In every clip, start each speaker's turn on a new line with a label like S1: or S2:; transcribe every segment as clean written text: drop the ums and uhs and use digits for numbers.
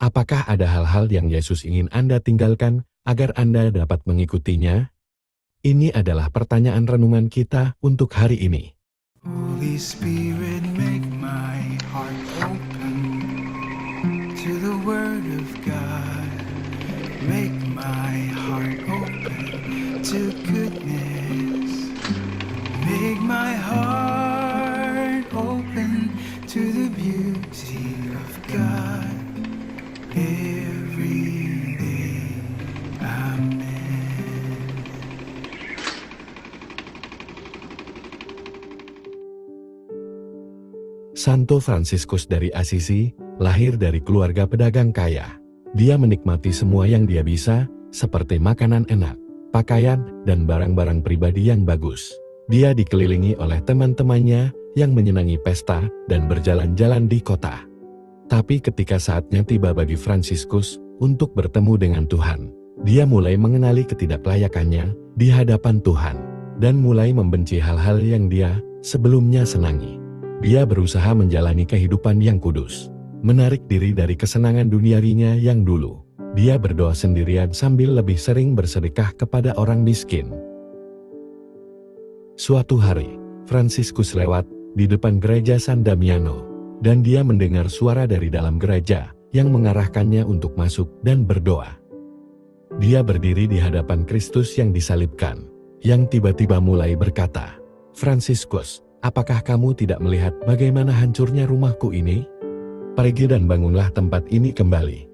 S1: Apakah ada hal-hal yang Yesus ingin Anda tinggalkan agar Anda dapat mengikutinya? Ini adalah pertanyaan renungan kita untuk hari ini.
S2: Holy Spirit, make my heart open to the Word of God. Make my heart open to goodness. Make my heart open to the beauty of God every day. Amen.
S1: Santo Fransiskus dari Assisi lahir dari keluarga pedagang kaya. Dia menikmati semua yang dia bisa, seperti makanan enak, pakaian, dan barang-barang pribadi yang bagus. Dia dikelilingi oleh teman-temannya yang menyenangi pesta dan berjalan-jalan di kota. Tapi ketika saatnya tiba bagi Fransiskus untuk bertemu dengan Tuhan, dia mulai mengenali ketidaklayakannya di hadapan Tuhan, dan mulai membenci hal-hal yang dia sebelumnya senangi. Dia berusaha menjalani kehidupan yang kudus, menarik diri dari kesenangan duniawinya yang dulu. Dia berdoa sendirian sambil lebih sering bersedekah kepada orang miskin. Suatu hari, Fransiskus lewat di depan gereja San Damiano, dan dia mendengar suara dari dalam gereja yang mengarahkannya untuk masuk dan berdoa. Dia berdiri di hadapan Kristus yang disalibkan, yang tiba-tiba mulai berkata, "Fransiskus, apakah kamu tidak melihat bagaimana hancurnya rumahku ini? Pergi dan bangunlah tempat ini kembali."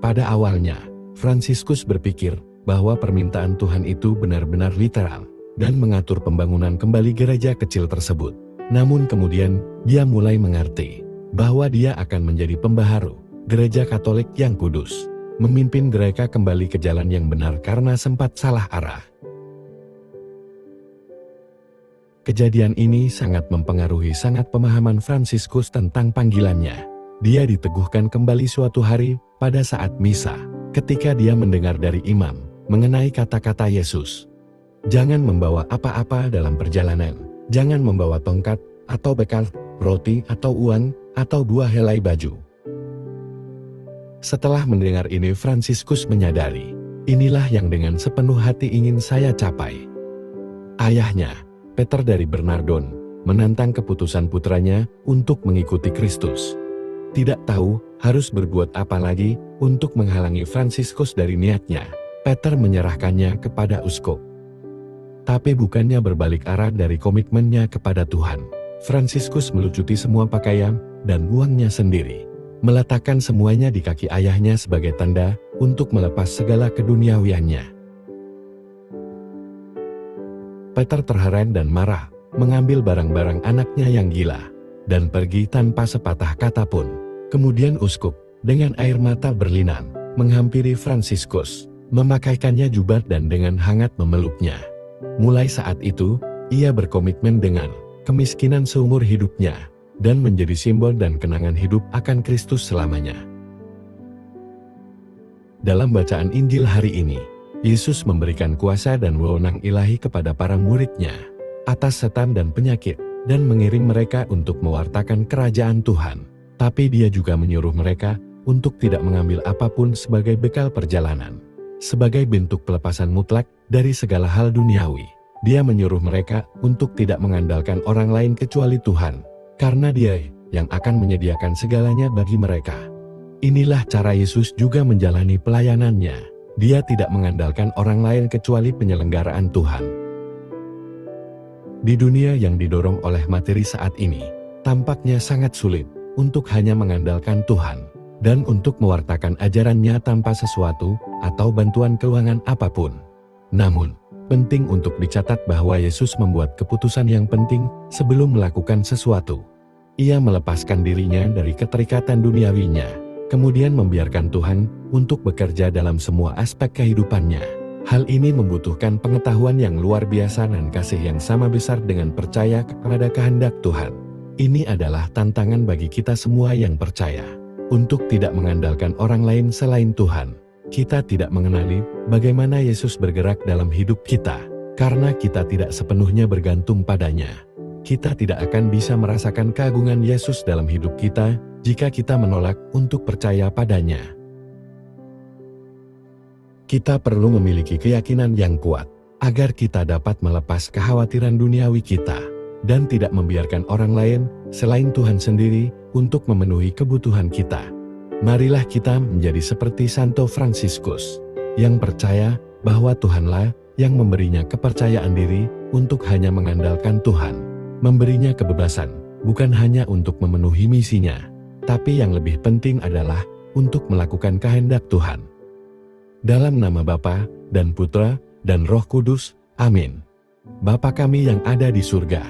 S1: Pada awalnya, Fransiskus berpikir bahwa permintaan Tuhan itu benar-benar literal dan mengatur pembangunan kembali gereja kecil tersebut. Namun kemudian, dia mulai mengerti bahwa dia akan menjadi pembaharu gereja Katolik yang kudus, memimpin mereka kembali ke jalan yang benar karena sempat salah arah. Kejadian ini sangat mempengaruhi pemahaman Fransiskus tentang panggilannya. Dia diteguhkan kembali suatu hari pada saat misa, ketika dia mendengar dari imam mengenai kata-kata Yesus. Jangan membawa apa-apa dalam perjalanan, jangan membawa tongkat, atau bekal, roti, atau uang, atau 2 helai baju. Setelah mendengar ini, Fransiskus menyadari, inilah yang dengan sepenuh hati ingin saya capai. Ayahnya, Peter dari Bernardon, menantang keputusan putranya untuk mengikuti Kristus. Tidak tahu harus berbuat apa lagi untuk menghalangi Fransiskus dari niatnya. Peter menyerahkannya kepada uskup. Tapi bukannya berbalik arah dari komitmennya kepada Tuhan, Fransiskus melucuti semua pakaian dan uangnya sendiri, meletakkan semuanya di kaki ayahnya sebagai tanda untuk melepas segala keduniawiannya. Peter terheran dan marah, mengambil barang-barang anaknya yang gila, dan pergi tanpa sepatah kata pun. Kemudian uskup, dengan air mata berlinang, menghampiri Fransiskus, memakaikannya jubah dan dengan hangat memeluknya. Mulai saat itu, ia berkomitmen dengan kemiskinan seumur hidupnya, dan menjadi simbol dan kenangan hidup akan Kristus selamanya. Dalam bacaan Injil hari ini, Yesus memberikan kuasa dan wewenang ilahi kepada para muridnya atas setan dan penyakit, dan mengirim mereka untuk mewartakan kerajaan Tuhan. Tapi dia juga menyuruh mereka untuk tidak mengambil apapun sebagai bekal perjalanan. Sebagai bentuk pelepasan mutlak dari segala hal duniawi, dia menyuruh mereka untuk tidak mengandalkan orang lain kecuali Tuhan, karena dia yang akan menyediakan segalanya bagi mereka. Inilah cara Yesus juga menjalani pelayanannya. Dia tidak mengandalkan orang lain kecuali penyelenggaraan Tuhan. Di dunia yang didorong oleh materi saat ini, tampaknya sangat sulit untuk hanya mengandalkan Tuhan, dan untuk mewartakan ajarannya tanpa sesuatu atau bantuan keuangan apapun. Namun, penting untuk dicatat bahwa Yesus membuat keputusan yang penting sebelum melakukan sesuatu. Ia melepaskan dirinya dari keterikatan duniawinya, kemudian membiarkan Tuhan untuk bekerja dalam semua aspek kehidupannya. Hal ini membutuhkan pengetahuan yang luar biasa dan kasih yang sama besar dengan percaya kepada kehendak Tuhan. Ini adalah tantangan bagi kita semua yang percaya, untuk tidak mengandalkan orang lain selain Tuhan. Kita tidak mengenali bagaimana Yesus bergerak dalam hidup kita, karena kita tidak sepenuhnya bergantung padanya. Kita tidak akan bisa merasakan keagungan Yesus dalam hidup kita jika kita menolak untuk percaya padanya. Kita perlu memiliki keyakinan yang kuat, agar kita dapat melepas kekhawatiran duniawi kita, dan tidak membiarkan orang lain, selain Tuhan sendiri, untuk memenuhi kebutuhan kita. Marilah kita menjadi seperti Santo Fransiskus, yang percaya bahwa Tuhanlah yang memberinya kepercayaan diri untuk hanya mengandalkan Tuhan, memberinya kebebasan, bukan hanya untuk memenuhi misinya, tapi yang lebih penting adalah untuk melakukan kehendak Tuhan. Dalam nama Bapa, dan Putra, dan Roh Kudus, amin. Bapa kami yang ada di surga,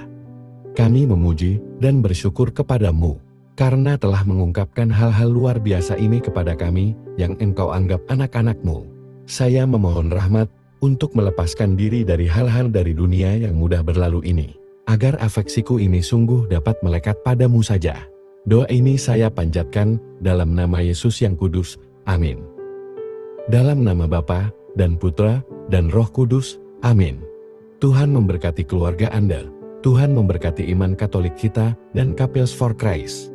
S1: kami memuji dan bersyukur kepadamu, karena telah mengungkapkan hal-hal luar biasa ini kepada kami, yang Engkau anggap anak-anak-Mu. Saya memohon rahmat, untuk melepaskan diri dari hal-hal dari dunia yang mudah berlalu ini, agar afeksiku ini sungguh dapat melekat padamu saja. Doa ini saya panjatkan, dalam nama Yesus yang kudus, amin. Dalam nama Bapa, dan Putra, dan Roh Kudus, amin. Tuhan memberkati keluarga Anda, Tuhan memberkati iman Katolik kita, dan Couples for Christ.